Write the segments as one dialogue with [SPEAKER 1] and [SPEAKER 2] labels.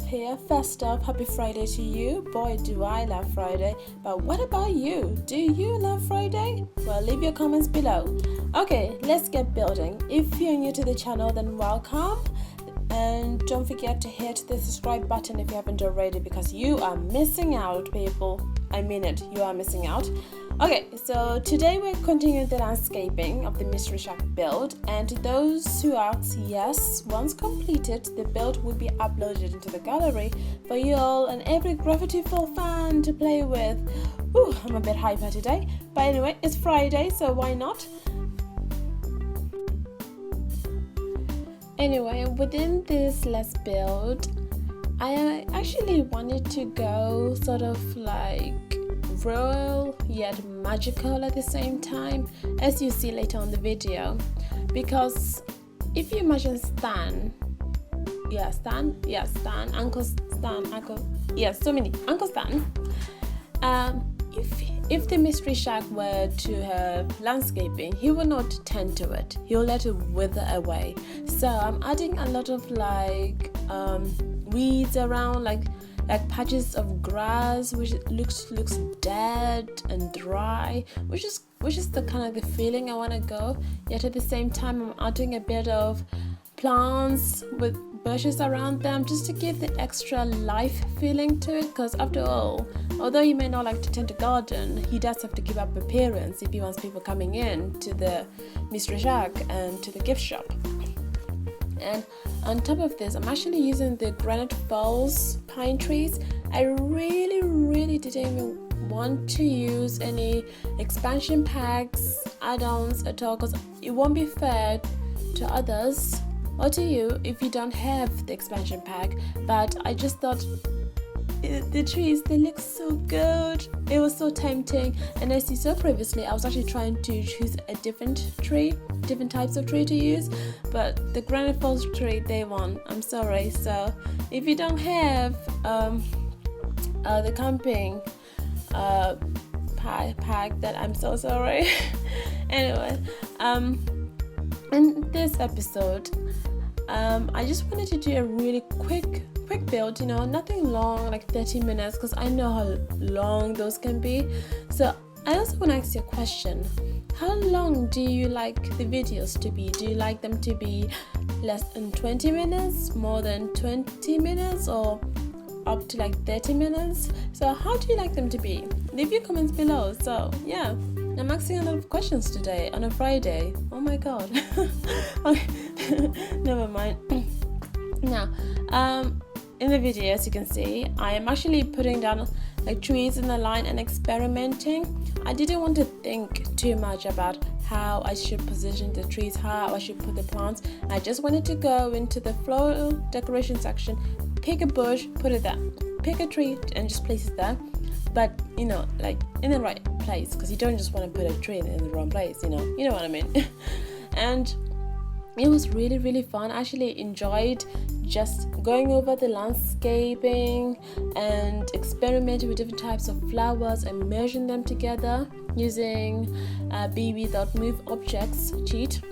[SPEAKER 1] here. First off, happy Friday to you. Boy, do I love Friday. But what about you? Do you love Friday? Well, leave your comments below. Okay, let's get building. If you're new to the channel, then welcome. And don't forget to hit the subscribe button if you haven't already, because you are missing out, people. I mean it, you are missing out. Okay, so today we're continuing the landscaping of the mystery shack build, and to those who ask, yes, once completed, the build will be uploaded into the gallery for you all and every Gravity-Fall fan to play with. Whew, I'm a bit hyper today, but anyway, it's Friday, so why not? Anyway, within this Let's Build, I actually wanted to go sort of like royal yet magical at the same time, as you see later on the video, because if you imagine Stan, Uncle Stan, if the mystery shack were to have landscaping, he will not tend to it. He'll let it wither away. So I'm adding a lot of like weeds around, like patches of grass which looks dead and dry, which is the kind of the feeling I want to go. Yet at the same time, I'm adding a bit of plants with bushes around them just to give the extra life feeling to it, because after all, although he may not like to tend to garden, he does have to keep up appearance if he wants people coming in to the mystery shack and to the gift shop. And on top of this, I'm actually using the Granite Falls pine trees. I really didn't even want to use any expansion packs, add-ons at all, because it won't be fair to others or to you if you don't have the expansion pack. But I just thought the trees, they look so good. It was so tempting, and as you saw previously, I was actually trying to choose a different types of tree to use, but the Granite Falls tree, they won. I'm sorry. So if you don't have the camping pack, that I'm so sorry. Anyway, in this episode, I just wanted to do a really quick build, nothing long, like 30 minutes, because I know how long those can be. So I also want to ask you a question. How long do you like the videos to be? Do you like them to be less than 20 minutes, more than 20 minutes, or up to like 30 minutes? So how do you like them to be? Leave your comments below. So yeah, I'm asking a lot of questions today on a Friday. Oh my god. Okay. Never mind. Now, in the video, as you can see, I am actually putting down like trees in a line and experimenting. I didn't want to think too much about how I should position the trees, how I should put the plants. I just wanted to go into the floral decoration section, pick a bush, put it there, pick a tree and just place it there. But like in the right place, because you don't just want to put a tree in the wrong place, you know what I mean. And it was really fun. I actually enjoyed just going over the landscaping and experimenting with different types of flowers and merging them together using bb.move objects cheat.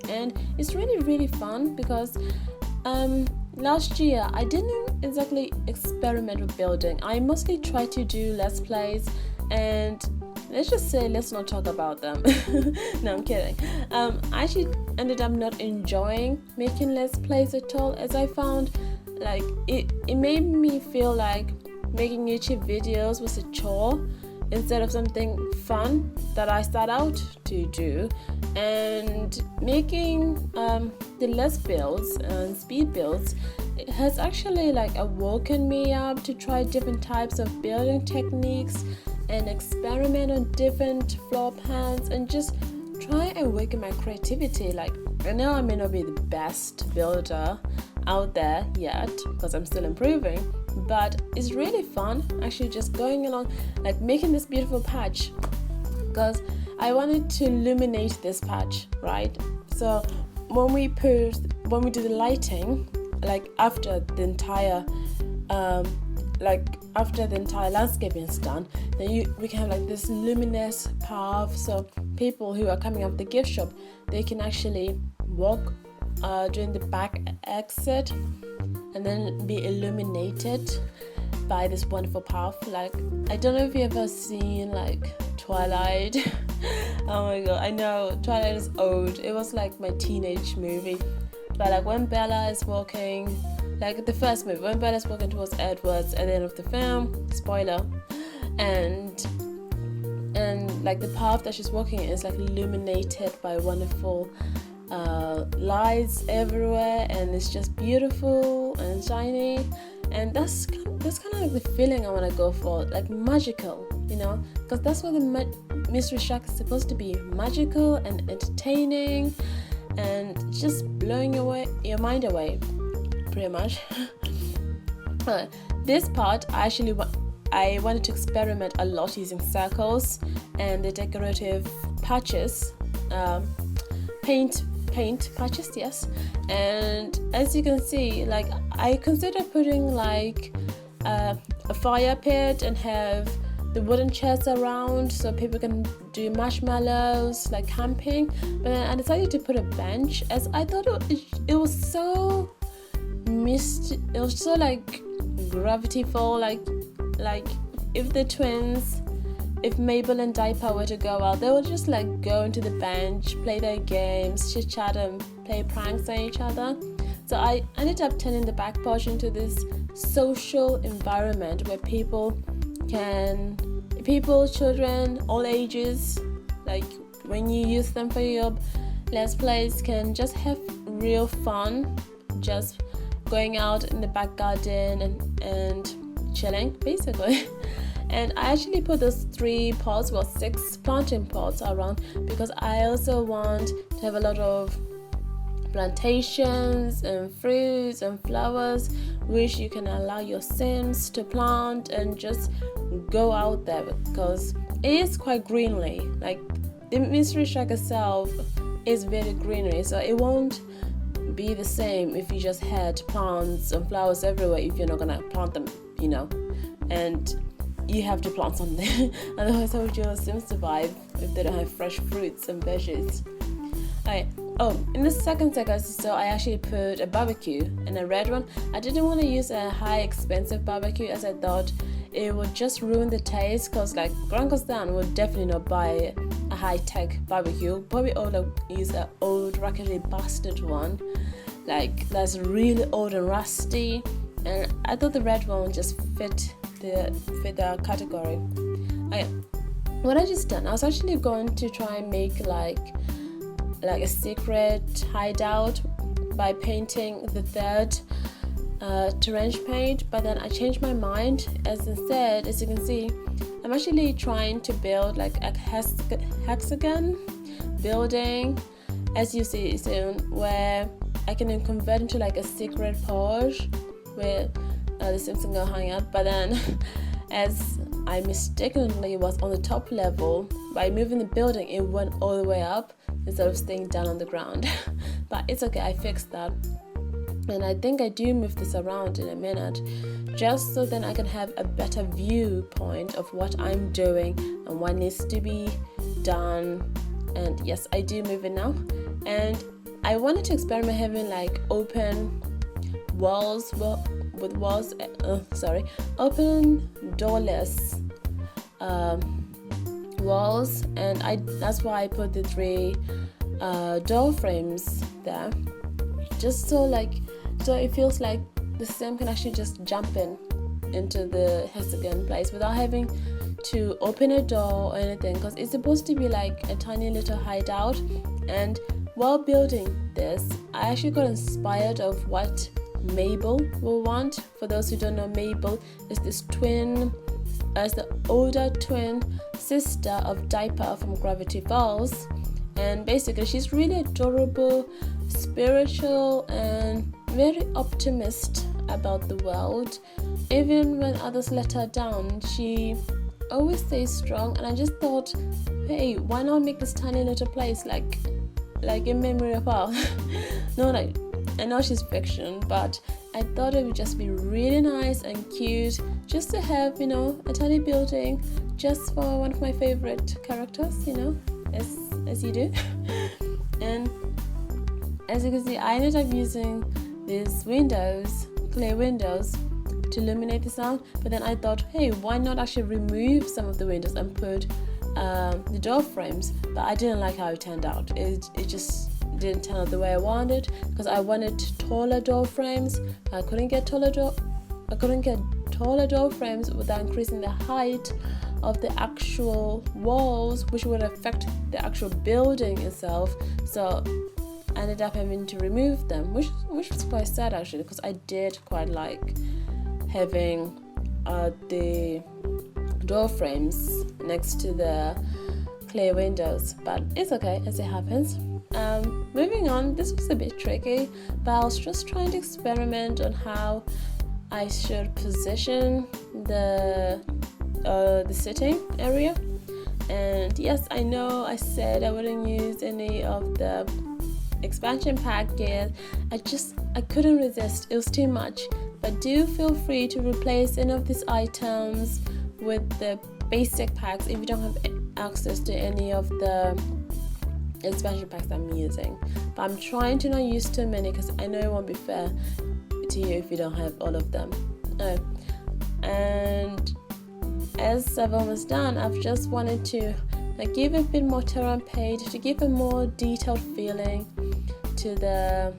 [SPEAKER 1] And it's really fun, because last year I didn't exactly experiment with building. I mostly tried to do let's plays, and let's not talk about them. No, I'm kidding. I actually ended up not enjoying making let's plays at all, as I found like it made me feel like making YouTube videos was a chore instead of something fun that I start out to do. And making the let's builds and speed builds, it has actually like awoken me up to try different types of building techniques and experiment on different floor plans and just try and awaken my creativity. Like, I know I may not be the best builder out there yet, because I'm still improving, but it's really fun actually just going along, like making this beautiful patch, because I wanted to illuminate this patch, right? So when we do the lighting, like after the entire landscaping is done, then we can have like this luminous path, so people who are coming up the gift shop, they can actually walk during the back exit and then be illuminated by this wonderful path. Like, I don't know if you ever seen like Twilight. Oh my god, I know Twilight is old. It was like my teenage movie. But like when Bella is walking, like the first movie, when Bella is walking towards Edwards at the end of the film, spoiler, and like the path that she's walking is like illuminated by wonderful lights everywhere, and it's just beautiful and shiny, and that's kind of like the feeling I want to go for, like magical, you know, because that's what the mystery shack is supposed to be, magical and entertaining and just blowing your mind away, pretty much. This part I wanted to experiment a lot using circles and the decorative patches, paint patches, yes. And as you can see, like I considered putting like a fire pit and have the wooden chairs around so people can do marshmallows, like camping. But then I decided to put a bench, as I thought it was so it was so like gravity-full, like if Mabel and Dipper were to go out, they would just like go into the bench, play their games, chit chat and play pranks on each other. So I ended up turning the back porch into this social environment where children, all ages, like when you use them for your Let's Plays, can just have real fun, just going out in the back garden and chilling, basically. And I actually put those 6 planting pots around because I also want to have a lot of plantations and fruits and flowers which you can allow your Sims to plant and just go out there, because it is quite greenly. Like the mystery shack itself is very greenery, so it won't be the same if you just had plants and flowers everywhere if you're not gonna plant them, you know, and you have to plant something. Otherwise, how would your Sims survive if they don't have fresh fruits and veggies? In the second segment, so I actually put a barbecue and a red one. I didn't want to use a high expensive barbecue, as I thought it would just ruin the taste, because like Grunkle Stan would definitely not buy a high-tech barbecue. Probably use an old rackety bastard one, like that's really old and rusty, and I thought the red one would just fit the category. What I just done, I was actually going to try and make like a secret hideout by painting the third torrential paint, but then I changed my mind, as instead, as you can see, I'm actually trying to build like a hexagon building, as you see soon, where I can convert into like a secret porch where the Sims can go hang out. But then as I mistakenly was on the top level, by moving the building it went all the way up instead of staying down on the ground. But it's okay, I fixed that, and I think I do move this around in a minute, just so then I can have a better viewpoint of what I'm doing and what needs to be done. And yes, I do move it now, and I wanted to experiment having like open walls, open doorless walls, and that's why I put the 3 door frames there, just so it feels like the Sim can actually just jump into the hexagon place without having to open a door or anything, because it's supposed to be like a tiny little hideout. And while building this, I actually got inspired of what Mabel will want. For those who don't know, Mabel is this twin, as the older twin sister of Dipper from Gravity Falls, and basically she's really adorable, spiritual, and very optimistic about the world. Even when others let her down, she always stays strong. And I just thought, hey, why not make this tiny little place like in memory of her? No, like, I know she's fiction, but I thought it would just be really nice and cute just to have, you know, a tiny building just for one of my favorite characters, you know, as you do. And as you can see, I ended up using these windows clear windows to illuminate the sound, but then I thought, hey, why not actually remove some of the windows and put the door frames? But I didn't like how it turned out. It just didn't turn out the way I wanted, because I wanted taller door frames. I couldn't get taller door frames without increasing the height of the actual walls, which would affect the actual building itself. So I ended up having to remove them, which was quite sad actually, because I did quite like having the door frames next to the clear windows, but it's okay as it happens. Moving on, this was a bit tricky, but I was just trying to experiment on how I should position the sitting area. And yes, I know I said I wouldn't use any of the expansion pack gear. I couldn't resist, it was too much. But do feel free to replace any of these items with the basic packs if you don't have access to any of the expansion packs I'm using. But I'm trying to not use too many, because I know it won't be fair to you if you don't have all of them. And as I've almost done, I've just wanted to give a bit more terrain paint to give a more detailed feeling to the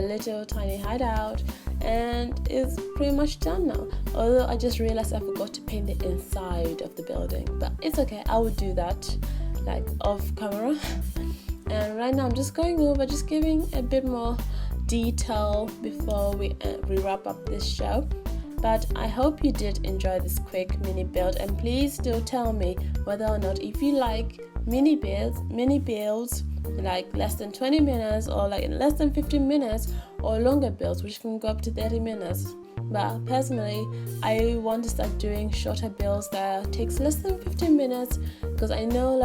[SPEAKER 1] little tiny hideout, and it's pretty much done now. Although I just realized I forgot to paint the inside of the building, but it's okay, I will do that off camera. And right now I'm just going over, just giving a bit more detail before we wrap up this show. But I hope you did enjoy this quick mini build, and please do tell me whether or not if you like mini builds like less than 20 minutes or like less than 15 minutes, or longer builds which can go up to 30 minutes. But personally, I want to start doing shorter builds that takes less than 15 minutes, because I know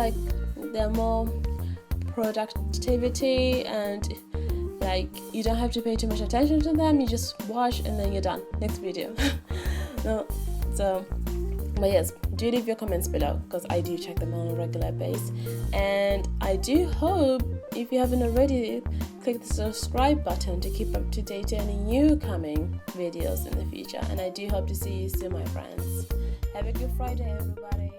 [SPEAKER 1] they're more productivity, and you don't have to pay too much attention to them. You just watch and then you're done. Next video. But yes, do leave your comments below, because I do check them on a regular basis. And I do hope, if you haven't already, click the subscribe button to keep up to date to any new coming videos in the future. And I do hope to see you soon, my friends. Have a good Friday, everybody.